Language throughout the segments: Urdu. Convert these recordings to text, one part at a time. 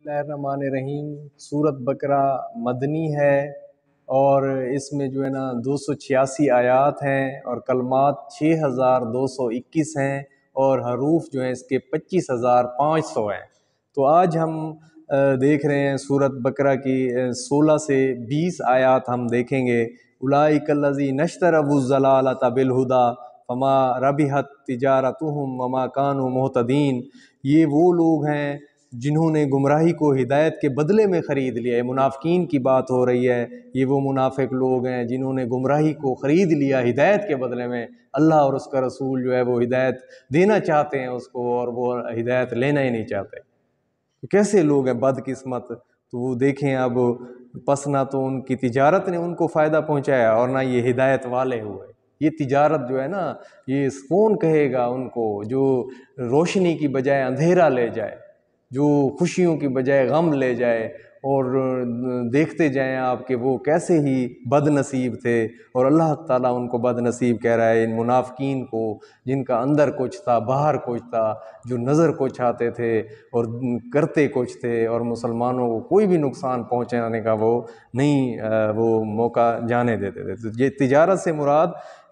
بسم اللہ الرحمن الرحیم۔ سورت بقرہ مدنی ہے اور اس میں جو ہے نا 286 آیات ہیں اور کلمات 6221 ہیں اور حروف جو ہیں اس کے 25500 ہیں۔ تو آج ہم دیکھ رہے ہیں سورت بقرہ کی 16 سے 20 آیات ہم دیکھیں گے۔ اولئک الذین اشتروا الضلالۃ بالہدی فما ربحت تجارتہم وما کانوا مہتدین۔ یہ وہ لوگ ہیں جنہوں نے گمراہی کو ہدایت کے بدلے میں خرید لیا ہے۔ منافقین کی بات ہو رہی ہے، یہ وہ منافق لوگ ہیں جنہوں نے گمراہی کو خرید لیا ہدایت کے بدلے میں۔ اللہ اور اس کا رسول جو ہے وہ ہدایت دینا چاہتے ہیں اس کو، اور وہ ہدایت لینا ہی نہیں چاہتے۔ تو کیسے لوگ ہیں بد قسمت؟ تو وہ دیکھیں اب، پس نہ تو ان کی تجارت نے ان کو فائدہ پہنچایا اور نہ یہ ہدایت والے ہوئے۔ یہ تجارت جو ہے نا، یہ کون کہے گا ان کو جو روشنی کی بجائے اندھیرا لے جائے، جو خوشیوں کی بجائے غم لے جائے، اور دیکھتے جائیں آپ کہ وہ کیسے ہی بد نصیب تھے، اور اللہ تعالیٰ ان کو بد نصیب کہہ رہا ہے، ان منافقین کو جن کا اندر کچھ تھا باہر کچھ تھا، جو نظر کو چاہتے تھے اور کرتے کچھ تھے، اور مسلمانوں کو کوئی بھی نقصان پہنچانے کا وہ نہیں وہ موقع جانے دیتے تھے۔ تو یہ تجارت سے مراد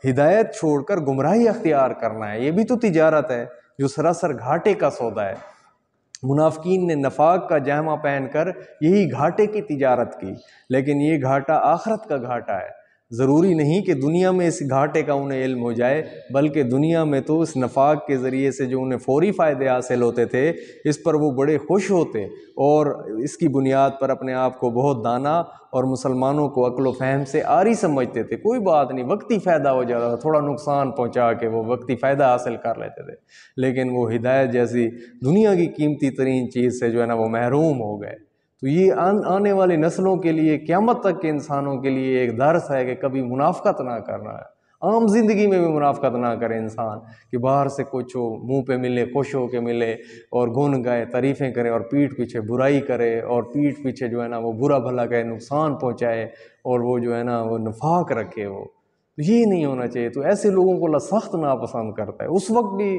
ہدایت چھوڑ کر گمراہی اختیار کرنا ہے، یہ بھی تو تجارت ہے جو سراسر گھاٹے کا سودا ہے۔ منافقین نے نفاق کا جامہ پہن کر یہی گھاٹے کی تجارت کی، لیکن یہ گھاٹا آخرت کا گھاٹا ہے۔ ضروری نہیں کہ دنیا میں اس گھاٹے کا انہیں علم ہو جائے، بلکہ دنیا میں تو اس نفاق کے ذریعے سے جو انہیں فوری فائدے حاصل ہوتے تھے اس پر وہ بڑے خوش ہوتے، اور اس کی بنیاد پر اپنے آپ کو بہت دانا اور مسلمانوں کو عقل و فہم سے عاری سمجھتے تھے۔ کوئی بات نہیں، وقتی فائدہ ہو جاتا تھا، تھوڑا نقصان پہنچا کے وہ وقتی فائدہ حاصل کر لیتے تھے، لیکن وہ ہدایت جیسی دنیا کی قیمتی ترین چیز سے جو ہے نا وہ محروم ہو گئے۔ تو یہ آنے والی نسلوں کے لیے، قیامت تک کے انسانوں کے لیے ایک درس ہے کہ کبھی منافقت نہ کرنا ہے۔ عام زندگی میں بھی منافقت نہ کرے انسان، کہ باہر سے کچھ ہو، منہ پہ ملے، خوش ہو کے ملے اور گن گائے تعریفیں کرے، اور پیٹھ پیچھے برائی کرے، اور پیٹھ پیچھے جو ہے نا وہ برا بھلا کہے، نقصان پہنچائے، اور وہ جو ہے نا وہ نفاق رکھے۔ وہ یہ نہیں ہونا چاہیے۔ تو ایسے لوگوں کو اللہ سخت ناپسند کرتا ہے۔ اس وقت بھی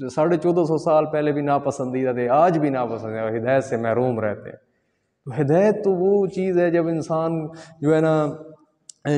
1450 سال پہلے بھی ناپسندیدہ تھے، آج بھی ناپسند ہے، اور ہدایت سے محروم رہتے ہیں۔ تو ہدایت تو وہ چیز ہے جب انسان جو ہے نا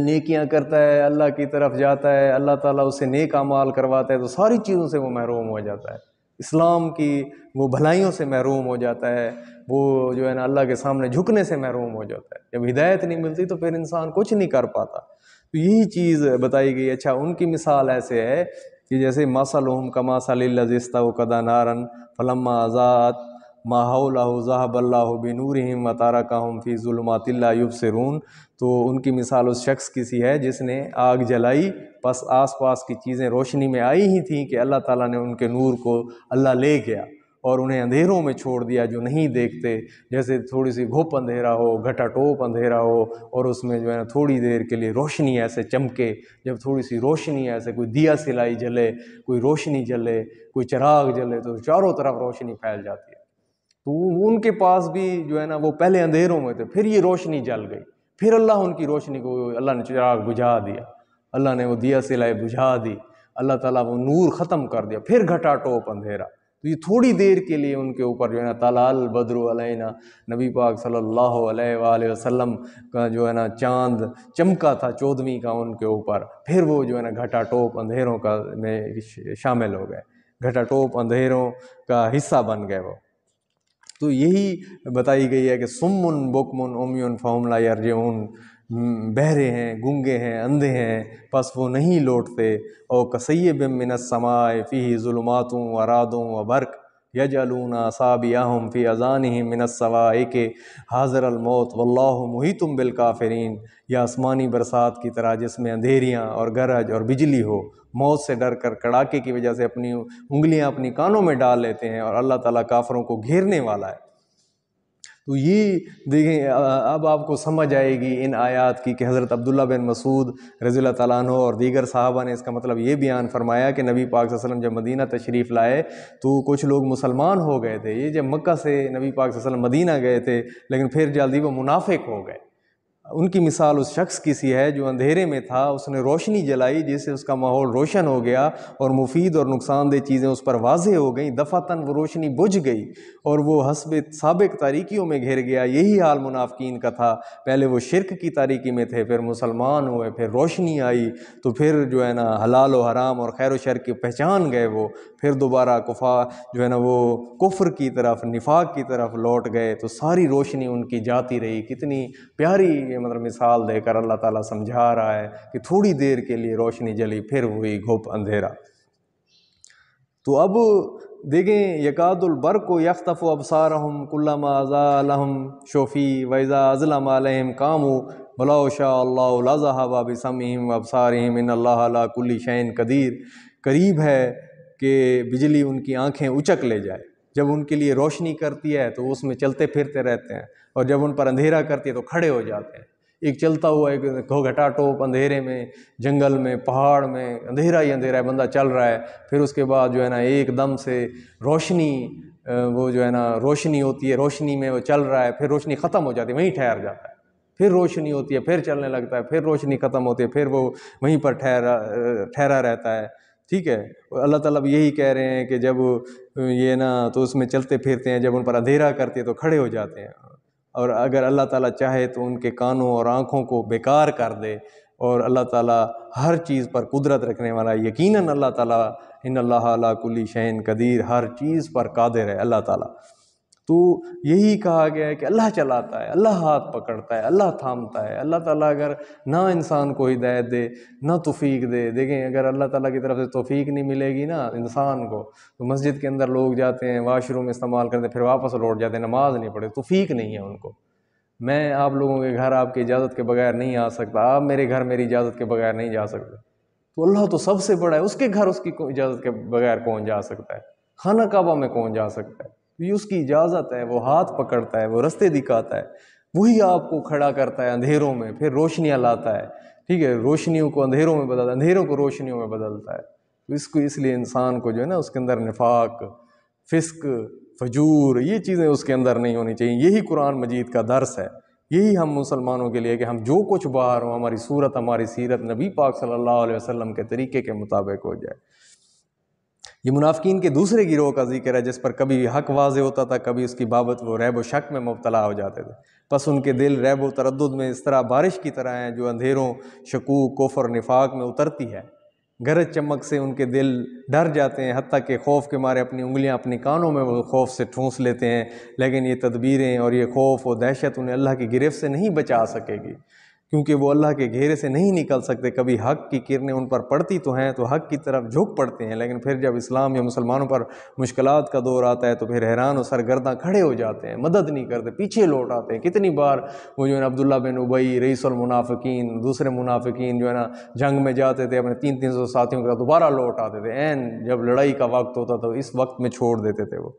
نیکیاں کرتا ہے، اللہ کی طرف جاتا ہے، اللہ تعالیٰ اسے نیک اعمال کرواتا ہے، تو ساری چیزوں سے وہ محروم ہو جاتا ہے، اسلام کی وہ بھلائیوں سے محروم ہو جاتا ہے، وہ جو ہے نا اللہ کے سامنے جھکنے سے محروم ہو جاتا ہے۔ جب ہدایت نہیں ملتی تو پھر انسان کچھ نہیں کر پاتا۔ تو یہی چیز بتائی گئی۔ اچھا، ان کی مثال ایسے ہے کہ جیسے مثلہم کمثل الذی استوقد نارا فلما اضاءت ما حولہ ذہب اللہ بنورہم وترکہم فی ظلمات لا یبصرون۔ تو ان کی مثال اس شخص کی سی ہے جس نے آگ جلائی، پس آس پاس کی چیزیں روشنی میں آئی ہی تھیں کہ اللہ تعالیٰ نے ان کے نور کو اللہ لے گیا اور انہیں اندھیروں میں چھوڑ دیا جو نہیں دیکھتے۔ جیسے تھوڑی سی گھپ اندھیرا ہو، گھٹا ٹوپ اندھیرا ہو، اور اس میں جو ہے نا تھوڑی دیر کے لیے روشنی ایسے چمکے۔ جب تھوڑی سی روشنی ایسے کوئی دیا سلائی جلے، کوئی روشنی جلے، کوئی چراغ جلے، تو چاروں طرف روشنی پھیل جاتی ہے۔ تو ان کے پاس بھی جو ہے نا وہ پہلے اندھیروں میں تھے، پھر یہ روشنی جل گئی، پھر اللہ ان کی روشنی کو، اللہ نے چراغ بجھا دیا، اللہ نے وہ دیا سلائی بجھا دی، اللہ تعالیٰ وہ نور ختم کر دیا، پھر گھٹا ٹوپ اندھیرا۔ تو یہ تھوڑی دیر کے لیے ان کے اوپر جو ہے نا طلع البدر علینا، نبی پاک صلی اللہ علیہ وآلہ وسلم کا جو ہے نا چاند چمکا تھا 14ویں کا ان کے اوپر، پھر وہ جو ہے نا گھٹا ٹوپ اندھیروں کا میں شامل ہو گئے، گھٹا ٹوپ اندھیروں کا حصہ بن گئے وہ۔ تو یہی بتائی گئی ہے کہ سمن بکمن عمیٌ فہم لا یرجعون، بہرے ہیں، گونگے ہیں، اندھے ہیں، پس وہ نہیں لوٹتے۔ او کصیب من السماء فیہ ظلمات ورعد وبرق یجعلون اصابعہم فی اذانہم من الصواعق حذر الموت واللہ محیط بالکافرین۔ یا آسمانی برسات کی طرح جس میں اندھیریاں اور گرج اور بجلی ہو، موت سے ڈر کر کڑاکے کی وجہ سے اپنی انگلیاں اپنی کانوں میں ڈال لیتے ہیں، اور اللہ تعالیٰ کافروں کو گھیرنے والا ہے۔ تو یہ دیکھیں، اب آپ کو سمجھ آئے گی ان آیات کی کہ حضرت عبداللہ بن مسعود رضی اللہ تعالیٰ عنہ اور دیگر صحابہ نے اس کا مطلب یہ بیان فرمایا کہ نبی پاک صلی اللہ علیہ وسلم جب مدینہ تشریف لائے تو کچھ لوگ مسلمان ہو گئے تھے۔ یہ جب مکہ سے نبی پاک صلی اللہ علیہ وسلم مدینہ گئے تھے، لیکن پھر جلدی وہ منافق ہو گئے، ان کی مثال اس شخص کی سی ہے جو اندھیرے میں تھا، اس نے روشنی جلائی جس سے اس کا ماحول روشن ہو گیا اور مفید اور نقصان دہ چیزیں اس پر واضح ہو گئیں، دفعتاً وہ روشنی بجھ گئی اور وہ حسب سابق تاریکیوں میں گھر گیا۔ یہی حال منافقین کا تھا، پہلے وہ شرک کی تاریکی میں تھے، پھر مسلمان ہوئے، پھر روشنی آئی تو پھر جو ہے نا حلال و حرام اور خیر و شر کی پہچان گئے وہ، پھر دوبارہ جو ہے نا وہ کفر کی طرف، نفاق کی طرف لوٹ گئے، تو ساری روشنی ان کی جاتی رہی۔ کتنی پیاری مطلب مثال دے کر اللہ تعالیٰ سمجھا رہا ہے کہ تھوڑی دیر کے لیے روشنی جلی، پھر ہوئی گھپ اندھیرا۔ تو اب دیکھیں، یکاد البرق یخطف ابصارہم کلما اضاء لہم شوفی واذا اظلم علیہم قاموا ولو شاء اللہ لذہب بسمعہم وابصارہم ان اللہ علی کل شیء قدیر۔ قریب ہے کہ بجلی ان کی آنکھیں اچک لے جائے، جب ان کے لیے روشنی کرتی ہے تو اس میں چلتے پھرتے رہتے ہیں، اور جب ان پر اندھیرا کرتی ہے تو کھڑے ہو جاتے ہیں۔ ایک چلتا ہوا ایک گھٹا ٹوپ اندھیرے میں، جنگل میں، پہاڑ میں، اندھیرا ہی اندھیرا ہے، بندہ چل رہا ہے، پھر اس کے بعد جو ہے نا ایک دم سے روشنی، وہ جو ہے نا روشنی ہوتی ہے، روشنی میں وہ چل رہا ہے، پھر روشنی ختم ہو جاتی ہے، وہیں ٹھہر جاتا ہے، پھر روشنی ہوتی ہے، پھر چلنے لگتا ہے، پھر روشنی ختم ہوتی ہے، پھر وہ وہیں پر ٹھہرا رہتا ہے۔ ٹھیک ہے، اللہ تعالیٰ بھی یہی کہہ رہے ہیں کہ جب یہ نا تو اس میں چلتے پھرتے ہیں، جب ان پر اندھیرا کرتی ہے تو کھڑے ہو جاتے ہیں، اور اگر اللہ تعالیٰ چاہے تو ان کے کانوں اور آنکھوں کو بیکار کر دے، اور اللہ تعالیٰ ہر چیز پر قدرت رکھنے والا ہے۔ یقیناً اللہ تعالیٰ ان اللہ علی کل شیء قدیر، ہر چیز پر قادر ہے اللہ تعالیٰ۔ تو یہی کہا گیا ہے کہ اللہ چلاتا ہے، اللہ ہاتھ پکڑتا ہے، اللہ تھامتا ہے۔ اللہ تعالیٰ اگر نہ انسان کو ہدایت دے، نہ توفیق دے، دیکھیں اگر اللہ تعالیٰ کی طرف سے توفیق نہیں ملے گی نا انسان کو، تو مسجد کے اندر لوگ جاتے ہیں، واش روم استعمال کرتے ہیں، پھر واپس لوٹ جاتے ہیں، نماز نہیں پڑھتے، توفیق نہیں ہے ان کو۔ میں آپ لوگوں کے گھر آپ کی اجازت کے بغیر نہیں آ سکتا، آپ میرے گھر میری اجازت کے بغیر نہیں جا سکتے، تو اللہ تو سب سے بڑا ہے، اس کے گھر اس کی اجازت کے بغیر کون جا سکتا ہے؟ خانہ کعبہ میں کون جا سکتا ہے؟ یہ اس کی اجازت ہے، وہ ہاتھ پکڑتا ہے، وہ رستے دکھاتا ہے، وہی آپ کو کھڑا کرتا ہے اندھیروں میں، پھر روشنیاں لاتا ہے۔ ٹھیک ہے، روشنیوں کو اندھیروں میں بدلتا ہے، اندھیروں کو روشنیوں میں بدلتا ہے۔ تو اس لیے انسان کو جو ہے نا اس کے اندر نفاق، فسق، فجور، یہ چیزیں اس کے اندر نہیں ہونی چاہیے۔ یہی قرآن مجید کا درس ہے، یہی ہم مسلمانوں کے لیے کہ ہم جو کچھ باہر ہوں، ہماری صورت، ہماری سیرت نبی پاک صلی اللہ علیہ وسلم کے طریقے کے مطابق ہو جائے۔ یہ منافقین کے دوسرے گروہ کا ذکر ہے جس پر کبھی حق واضح ہوتا تھا، کبھی اس کی بابت وہ ریب و شک میں مبتلا ہو جاتے تھے۔ پس ان کے دل ریب و تردد میں اس طرح بارش کی طرح ہیں جو اندھیروں، شکوک، کفر، نفاق میں اترتی ہے۔ گرج چمک سے ان کے دل ڈر جاتے ہیں، حتیٰ کہ خوف کے مارے اپنی انگلیاں اپنی کانوں میں وہ خوف سے ٹھونس لیتے ہیں، لیکن یہ تدبیریں اور یہ خوف و دہشت انہیں اللہ کی گرفت سے نہیں بچا سکے گی، کیونکہ وہ اللہ کے گھیرے سے نہیں نکل سکتے۔ کبھی حق کی کرنیں ان پر پڑتی تو ہیں تو حق کی طرف جھک پڑتے ہیں، لیکن پھر جب اسلام یا مسلمانوں پر مشکلات کا دور آتا ہے تو پھر حیران و سرگرداں کھڑے ہو جاتے ہیں، مدد نہیں کرتے، پیچھے لوٹ آتے ہیں۔ کتنی بار وہ جو ہے نا عبداللہ بن ابی، رئیس المنافقین، دوسرے منافقین جو ہے نا جنگ میں جاتے تھے، اپنے 300 ساتھیوں کے ساتھ دوبارہ لوٹ آتے تھے، جب لڑائی کا وقت ہوتا تو اس وقت میں چھوڑ دیتے تھے وہ۔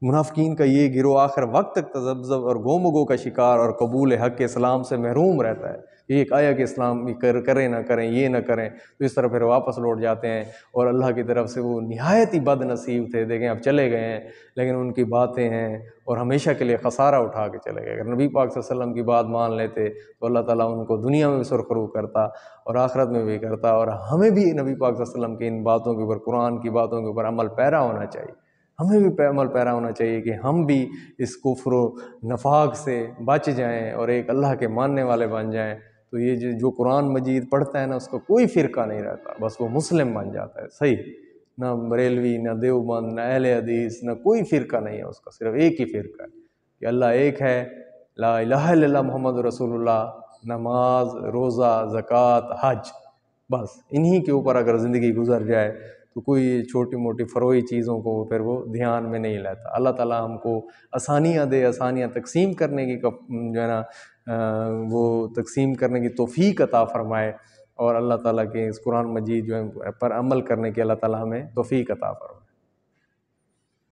منافقین کا یہ گروہ آخر وقت تک تذبذب اور گومگو کا شکار اور قبول حق کے اسلام سے محروم رہتا ہے۔ ایک آیا کہ اسلام کریں نہ کریں، یہ نہ کریں، تو اس طرح پھر واپس لوٹ جاتے ہیں، اور اللہ کی طرف سے وہ نہایت ہی بد نصیب تھے، دیکھیں اب چلے گئے ہیں، لیکن ان کی باتیں ہیں اور ہمیشہ کے لیے خسارہ اٹھا کے چلے گئے۔ اگر نبی پاک صلی اللہ علیہ وسلم کی بات مان لیتے تو اللہ تعالیٰ ان کو دنیا میں بھی سرخرو کرتا اور آخرت میں بھی کرتا، اور ہمیں بھی نبی پاک صلی اللہ علیہ وسلم کی ان باتوں کے اوپر، قرآن کی باتوں کے اوپر عمل پیرا ہونا چاہیے۔ ہمیں بھی عمل پیرا ہونا چاہیے کہ ہم بھی اس کفر و نفاق سے بچ جائیں اور ایک اللہ کے ماننے والے بن جائیں۔ تو یہ جو قرآن مجید پڑھتا ہے نا، اس کا کوئی فرقہ نہیں رہتا، بس وہ مسلم بن جاتا ہے، صحیح، نہ بریلوی، نہ دیوبند، نہ اہل حدیث، نہ کوئی فرقہ نہیں ہے اس کا، صرف ایک ہی فرقہ ہے کہ اللہ ایک ہے، لا الہ الا اللہ محمد رسول اللہ، نماز، روزہ، زکوٰۃ، حج، بس انہی کے اوپر اگر زندگی گزر جائے تو کوئی چھوٹی موٹی فروعی چیزوں کو پھر وہ دھیان میں نہیں لیتا۔ اللہ تعالیٰ ہم کو آسانیاں دے، آسانیاں تقسیم کرنے کی جو ہے نا وہ تقسیم کرنے کی توفیق عطا فرمائے، اور اللہ تعالیٰ کے اس قرآن مجید جو ہے پر عمل کرنے کی اللہ تعالیٰ ہمیں توفیق عطا فرمائے۔